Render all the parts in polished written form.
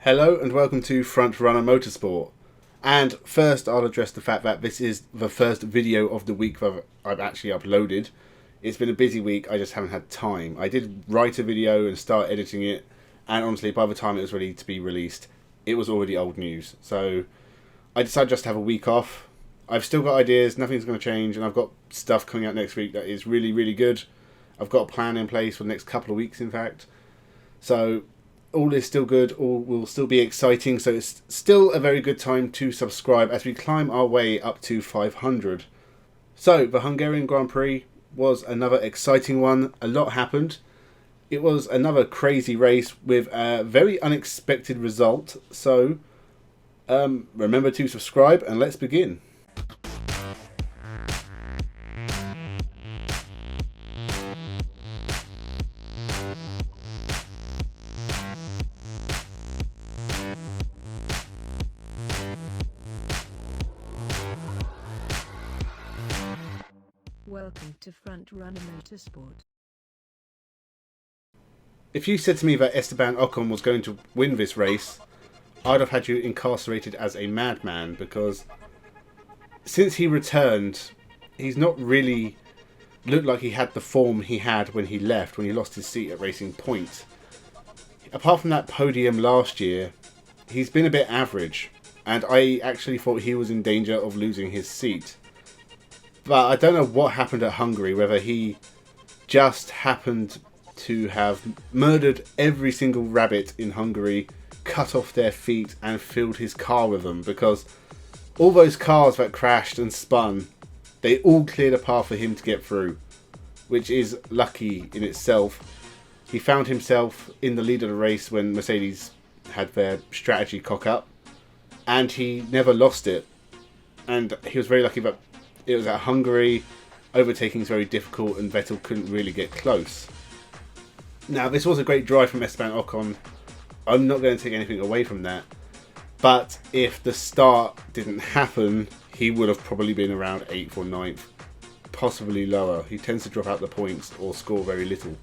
Hello and welcome to Frontrunner Motorsport. And first I'll address the fact that this is the first video of the week that I've actually uploaded. It's been a busy week, I just haven't had time. I did write a video and start editing it, and honestly by the time it was ready to be released, it was already old news. So I decided just to have a week off. I've still got ideas, nothing's going to change, and I've got stuff coming out next week that is really good. I've got a plan in place for the next couple of weeks in fact. So all is still good, all will still be exciting, so it's still a very good time to subscribe as we climb our way up to 500. So, the Hungarian Grand Prix was another exciting one, a lot happened. It was another crazy race with a very unexpected result, so remember to subscribe and let's begin. Welcome to Frontrunner Motorsport. If you said to me that Esteban Ocon was going to win this race, I'd have had you incarcerated as a madman, because since he returned, he's not really looked like he had the form he had when he left, when he lost his seat at Racing Point. Apart from that podium last year, he's been a bit average, and I actually thought he was in danger of losing his seat. But I don't know what happened at Hungary, whether he just happened to have murdered every single rabbit in Hungary, cut off their feet and filled his car with them, because all those cars that crashed and spun, they all cleared a path for him to get through, which is lucky in itself. He found himself in the lead of the race when Mercedes had their strategy cock up, and he never lost it. And he was very lucky that it was at Hungary. Overtaking is very difficult and Vettel couldn't really get close. Now, this was a great drive from Esteban Ocon. I'm not going to take anything away from that. But if the start didn't happen, he would have probably been around 8th or 9th. Possibly lower. He tends to drop out the points or score very little.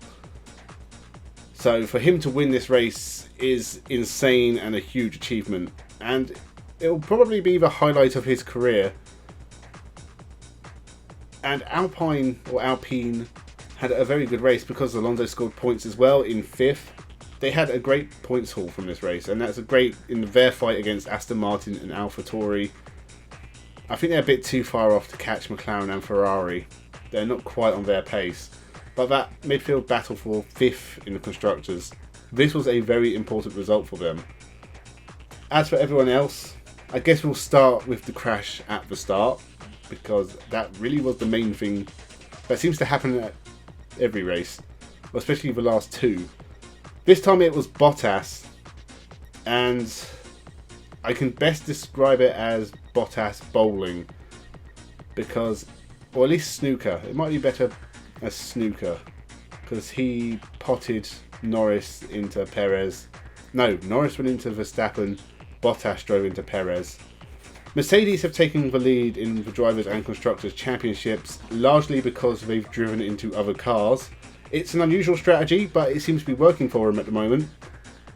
So for him to win this race is insane and a huge achievement. And it will probably be the highlight of his career. And Alpine had a very good race because Alonso scored points as well in 5th. They had a great points haul from this race, and that's a great in their fight against Aston Martin and AlphaTauri. I think they're a bit too far off to catch McLaren and Ferrari. They're not quite on their pace. But that midfield battle for 5th in the Constructors, this was a very important result for them. As for everyone else, I guess we'll start with the crash at the start, because that really was the main thing that seems to happen at every race, especially the last two. This time it was Bottas, and I can best describe it as Bottas bowling, because, or at least snooker, it might be better as snooker, because he potted Norris into Perez. No, Norris went into Verstappen, Bottas drove into Perez. Mercedes have taken the lead in the Drivers' and Constructors' Championships, largely because they've driven into other cars. It's an unusual strategy, but it seems to be working for them at the moment.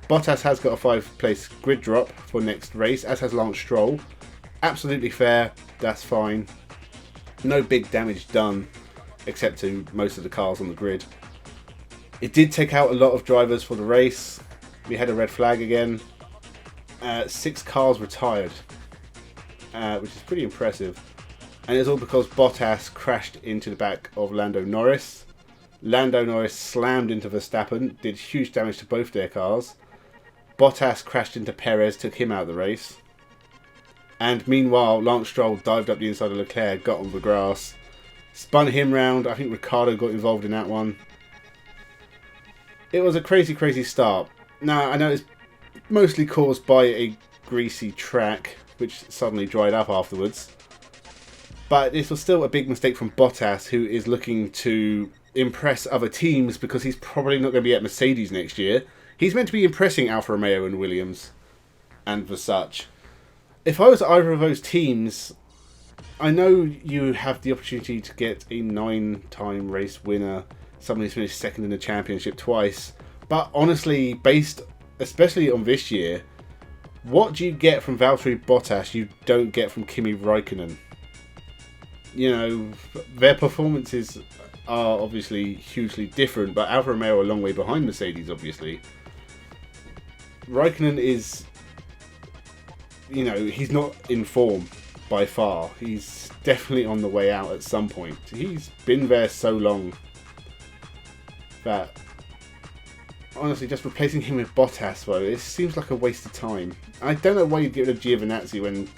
Bottas has got a 5th-place grid drop for next race, as has Lance Stroll. Absolutely fair, that's fine. No big damage done, except to most of the cars on the grid. It did take out a lot of drivers for the race. We had a red flag again. 6 cars retired. Which is pretty impressive, and it's all because Bottas crashed into the back of Lando Norris. Lando Norris slammed into Verstappen, did huge damage to both their cars. Bottas crashed into Perez, took him out of the race, and meanwhile Lance Stroll dived up the inside of Leclerc, got on the grass, spun him round. I think Ricciardo got involved in that one. It was a crazy start. Now I know it's mostly caused by a greasy track which suddenly dried up afterwards. But this was still a big mistake from Bottas, who is looking to impress other teams because he's probably not going to be at Mercedes next year. He's meant to be impressing Alfa Romeo and Williams and the such. If I was either of those teams, I know you have the opportunity to get a 9-time race winner, someone who's finished second in the championship twice. But honestly, based especially on this year, What do you get from Valtteri Bottas you don't get from Kimi Räikkönen? You know, their performances are obviously hugely different, but Alfa Romeo are a long way behind Mercedes, obviously. Räikkönen is, you know, he's not in form by far. He's definitely on the way out at some point. He's been there so long that, honestly, just replacing him with Bottas, though, it seems like a waste of time. I don't know why you'd get rid of Giovinazzi when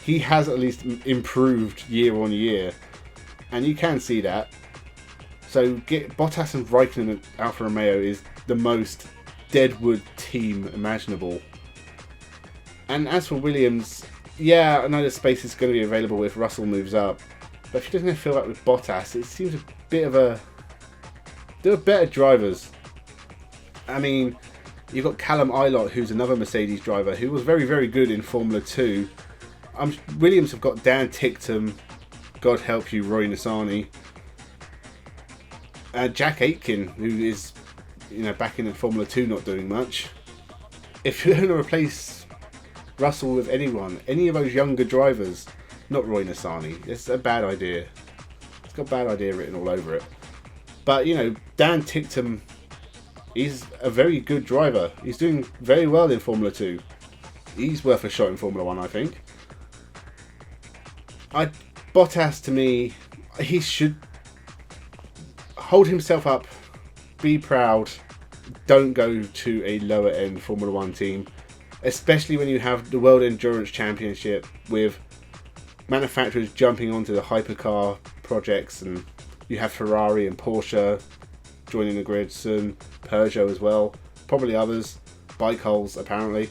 he has at least improved year on year, and you can see that. So get Bottas and Raikkonen at Alfa Romeo is the most deadwood team imaginable. And as for Williams, yeah, I know the space is going to be available if Russell moves up, but if he doesn't fill that with Bottas, it seems a bit of a... There are better drivers. I mean, you've got Callum Ilott, who's another Mercedes driver, who was very, very good in Formula 2. Williams have got Dan Ticktum, God help you, Roy Nissany. Jack Aitken, who is, you know, back in Formula 2 not doing much. If you're going to replace Russell with anyone, any of those younger drivers, not Roy Nissany, it's a bad idea. It's got bad idea written all over it. But, you know, Dan Ticktum, he's a very good driver. He's doing very well in Formula 2. He's worth a shot in Formula 1, I think. Bottas, to me, he should hold himself up, be proud, don't go to a lower end Formula 1 team, especially when you have the World Endurance Championship with manufacturers jumping onto the hypercar projects, and you have Ferrari and Porsche joining the grid soon, Peugeot as well, probably others, bike holes apparently.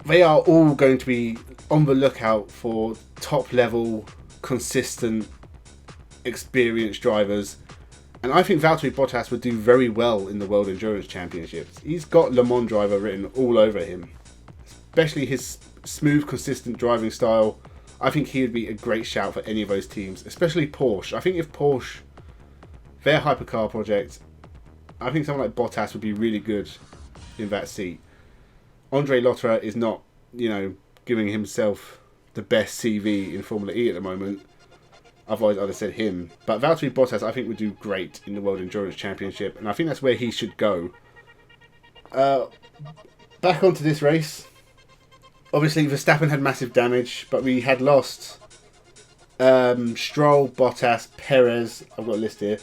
They are all going to be on the lookout for top level, consistent, experienced drivers, and I think Valtteri Bottas would do very well in the World Endurance Championships. He's got Le Mans driver written all over him, especially his smooth, consistent driving style. I think he would be a great shout for any of those teams, especially Porsche. I think if Porsche, their hypercar project, I think someone like Bottas would be really good in that seat. Andre Lotterer is not, you know, giving himself the best CV in Formula E at the moment. Otherwise, I'd have said him. But Valtteri Bottas, I think, would do great in the World Endurance Championship, and I think that's where he should go. Back onto this race. Obviously, Verstappen had massive damage, but we had lost Stroll, Bottas, Perez. I've got a list here.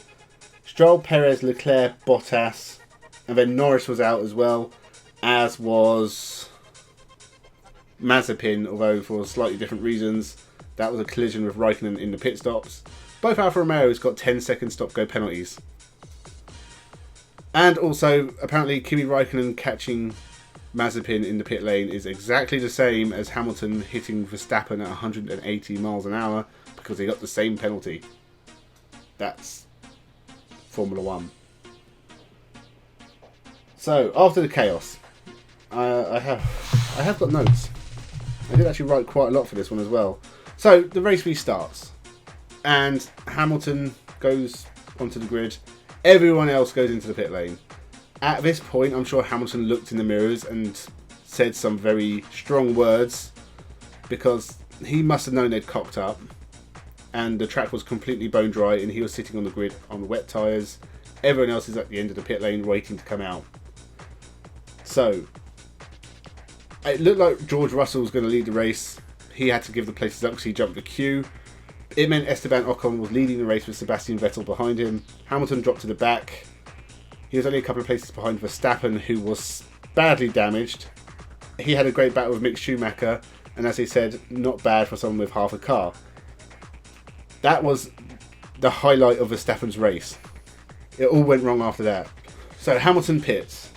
Stroll, Perez, Leclerc, Bottas, and then Norris was out as well, as was Mazepin, although for slightly different reasons. That was a collision with Raikkonen in the pit stops. Both Alfa Romeos got 10-second stop-go penalties. And also, apparently, Kimi Räikkönen catching Mazepin in the pit lane is exactly the same as Hamilton hitting Verstappen at 180 miles an hour because they got the same penalty. That's Formula 1. So, after the chaos, I have got notes. I did actually write quite a lot for this one as well. So, the race restarts, and Hamilton goes onto the grid. Everyone else goes into the pit lane. At this point, I'm sure Hamilton looked in the mirrors and said some very strong words, because he must have known they'd cocked up, and the track was completely bone dry, and he was sitting on the grid on wet tyres. Everyone else is at the end of the pit lane waiting to come out. So, it looked like George Russell was going to lead the race. He had to give the places up because he jumped the queue. It meant Esteban Ocon was leading the race with Sebastian Vettel behind him. Hamilton dropped to the back. He was only a couple of places behind Verstappen, who was badly damaged. He had a great battle with Mick Schumacher, and as he said, not bad for someone with half a car. That was the highlight of Verstappen's race. It all went wrong after that. So Hamilton pits,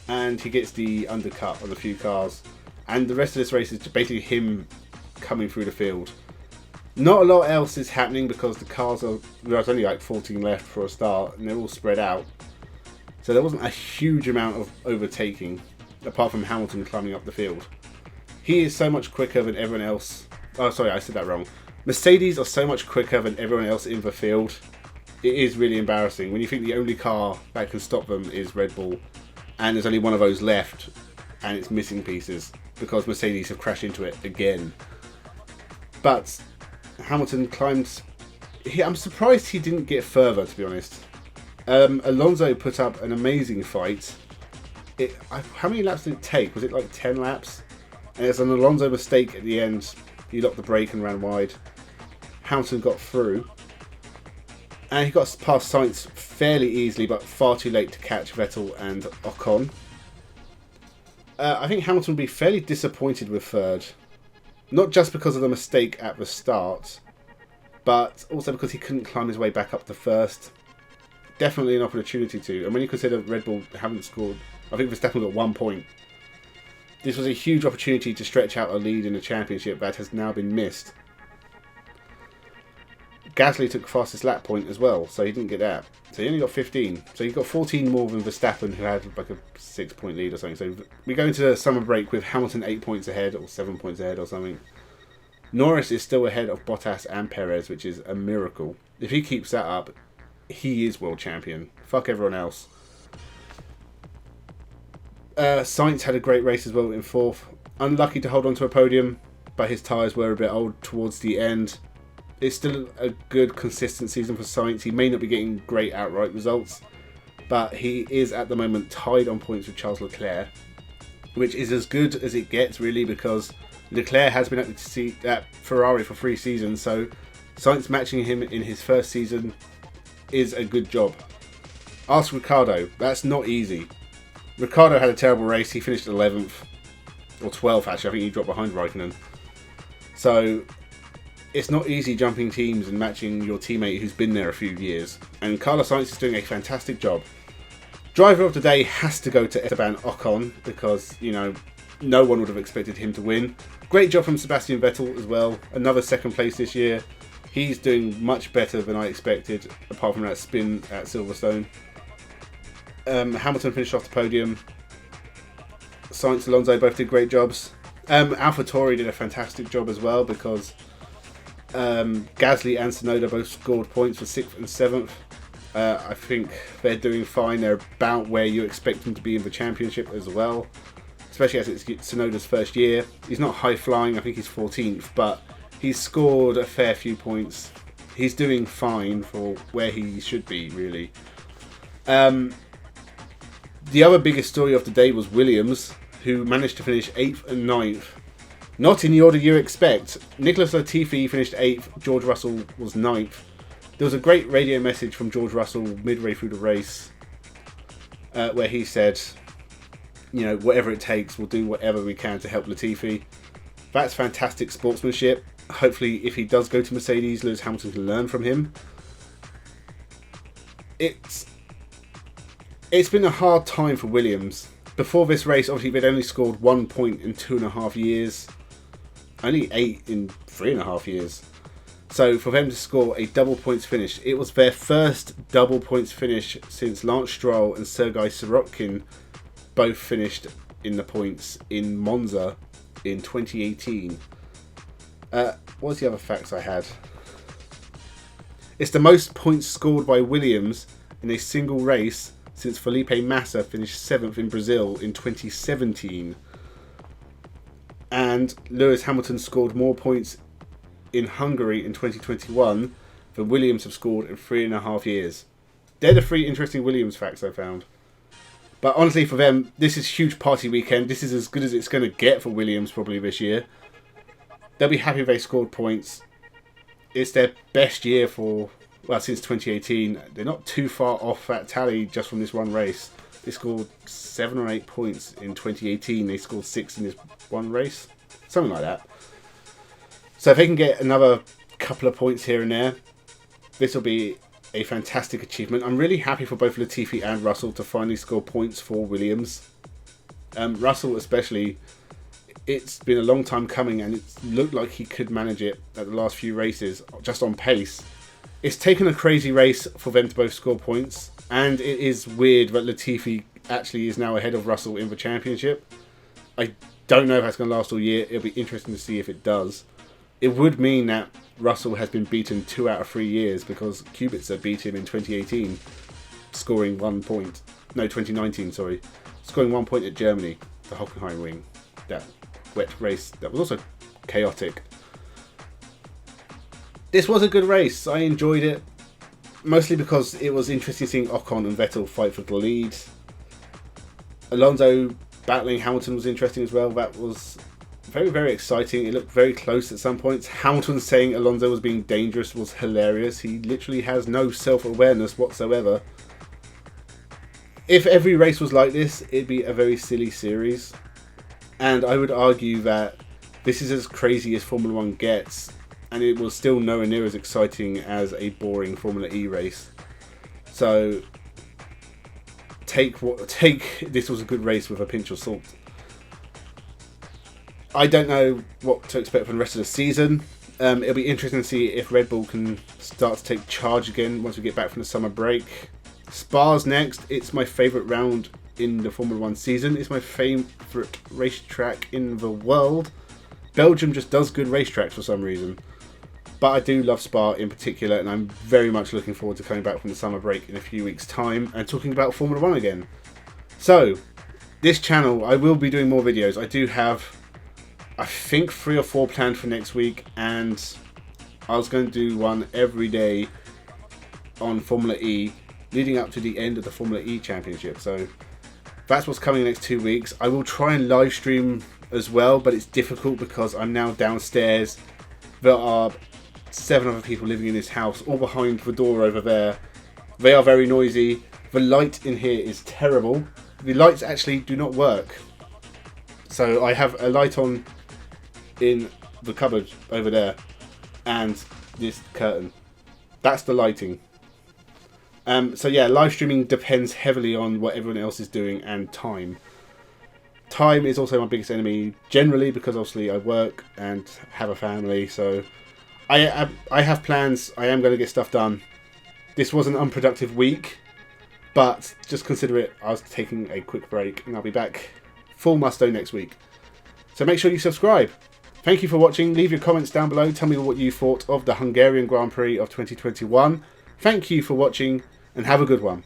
and he gets the undercut on a few cars, and the rest of this race is basically him coming through the field. Not a lot else is happening because the cars there's only like 14 left for a start, and they're all spread out. So there wasn't a huge amount of overtaking, apart from Hamilton climbing up the field. He is so much quicker than everyone else. Oh, sorry, I said that wrong. Mercedes are so much quicker than everyone else in the field. It is really embarrassing when you think the only car that can stop them is Red Bull, and there's only one of those left. and it's missing pieces because Mercedes have crashed into it again. But Hamilton climbed. I'm surprised he didn't get further, to be honest. Alonso put up an amazing fight. How many laps did it take? Was it like 10 laps? And there's an Alonso mistake at the end. He locked the brake and ran wide. Hamilton got through. And he got past Sainz fairly easily, but far too late to catch Vettel and Ocon. I think Hamilton will be fairly disappointed with third. Not just because of the mistake at the start, but also because he couldn't climb his way back up to first. Definitely an opportunity to. And when you consider Red Bull haven't scored, I think Verstappen got 1 point. This was a huge opportunity to stretch out a lead in the championship that has now been missed. Gasly took fastest lap point as well, so he didn't get that. So he only got 15. So he got 14 more than Verstappen, who had like a 6-point lead or something. So we go into the summer break with Hamilton 8 points ahead or 7 points ahead or something. Norris is still ahead of Bottas and Perez, which is a miracle. If he keeps that up, he is world champion. Fuck everyone else. Sainz had a great race as well in fourth. Unlucky to hold on to a podium, but his tyres were a bit old towards the end. It's still a good, consistent season for Sainz. He may not be getting great outright results, but he is at the moment tied on points with Charles Leclerc, which is as good as it gets, really, because Leclerc has been at Ferrari for 3 seasons, so Sainz matching him in his first season is a good job. Ask Ricciardo. That's not easy. Ricciardo had a terrible race. He finished 11th, or 12th actually. I think he dropped behind Raikkonen. So it's not easy jumping teams and matching your teammate who's been there a few years. And Carlos Sainz is doing a fantastic job. Driver of the day has to go to Esteban Ocon because, you know, no one would have expected him to win. Great job from Sebastian Vettel as well. Another second place this year. He's doing much better than I expected, apart from that spin at Silverstone. Hamilton finished off the podium. Sainz and Alonso both did great jobs. AlphaTauri did a fantastic job as well because Gasly and Tsunoda both scored points for 6th and 7th. I think they're doing fine. They're about where you expect them to be in the championship as well, especially as it's Tsunoda's first year. He's not high flying, I think he's 14th, but he's scored a fair few points. He's doing fine for where he should be, really. The other biggest story of the day was Williams, who managed to finish 8th and 9th. Not in the order you expect. Nicholas Latifi finished 8th, George Russell was 9th. There was a great radio message from George Russell midway through the race where he said, you know, whatever it takes, we'll do whatever we can to help Latifi. That's fantastic sportsmanship. Hopefully, if he does go to Mercedes, Lewis Hamilton can learn from him. It's been a hard time for Williams. Before this race, obviously, they'd only scored 1 point in 2.5 years. Only 8 in 3.5 years. So for them to score a double points finish, it was their first double points finish since Lance Stroll and Sergei Sirotkin both finished in the points in Monza in 2018. What was the other facts I had? It's the most points scored by Williams in a single race since Felipe Massa finished 7th in Brazil in 2017. And Lewis Hamilton scored more points in Hungary in 2021 than Williams have scored in 3.5 years. They're the 3 interesting Williams facts I found. But honestly, for them, this is huge party weekend. This is as good as it's going to get for Williams probably this year. They'll be happy they scored points. It's their best year since 2018. They're not too far off that tally just from this one race. They scored 7 or 8 points in 2018. They scored 6 in this one race. Something like that. So if they can get another couple of points here and there, this will be a fantastic achievement. I'm really happy for both Latifi and Russell to finally score points for Williams. Russell especially, it's been a long time coming and it looked like he could manage it at the last few races, just on pace. It's taken a crazy race for them to both score points, and it is weird that Latifi actually is now ahead of Russell in the championship. I don't know if that's going to last all year. It'll be interesting to see if it does. It would mean that Russell has been beaten 2 out of 3 years because Kubica beat him in 2018, scoring 1 point. No, 2019, sorry. Scoring 1 point at Germany. the Hockenheimring, that wet race that was also chaotic. This was a good race. I enjoyed it, mostly because it was interesting seeing Ocon and Vettel fight for the lead. Alonso battling Hamilton was interesting as well. That was very, very exciting. It looked very close at some points. Hamilton saying Alonso was being dangerous was hilarious. He literally has no self-awareness whatsoever. If every race was like this, it'd be a very silly series. And I would argue that this is as crazy as Formula 1 gets, and it was still nowhere near as exciting as a boring Formula E race. So take this was a good race with a pinch of salt. I don't know what to expect from the rest of the season. It'll be interesting to see if Red Bull can start to take charge again once we get back from the summer break. Spa's next. It's my favourite round in the Formula 1 season. It's my favourite racetrack in the world. Belgium just does good racetracks for some reason. But I do love Spa in particular, and I'm very much looking forward to coming back from the summer break in a few weeks' time and talking about Formula 1 again. So, this channel, I will be doing more videos. I do have, I think, 3 or 4 planned for next week, and I was going to do one every day on Formula E leading up to the end of the Formula E Championship. So, that's what's coming in the next 2 weeks. I will try and live stream as well, but it's difficult because I'm now downstairs. There are 7 other people living in this house, all behind the door over there. They are very noisy. The light in here is terrible. The lights actually do not work. So I have a light on in the cupboard over there and this curtain. That's the lighting. So yeah, live streaming depends heavily on what everyone else is doing and time. Time is also my biggest enemy generally because obviously I work and have a family, so I have plans. I am going to get stuff done. This was an unproductive week, but just consider it. I was taking a quick break and I'll be back full musto next week. So make sure you subscribe. Thank you for watching. Leave your comments down below. Tell me what you thought of the Hungarian Grand Prix of 2021. Thank you for watching and have a good one.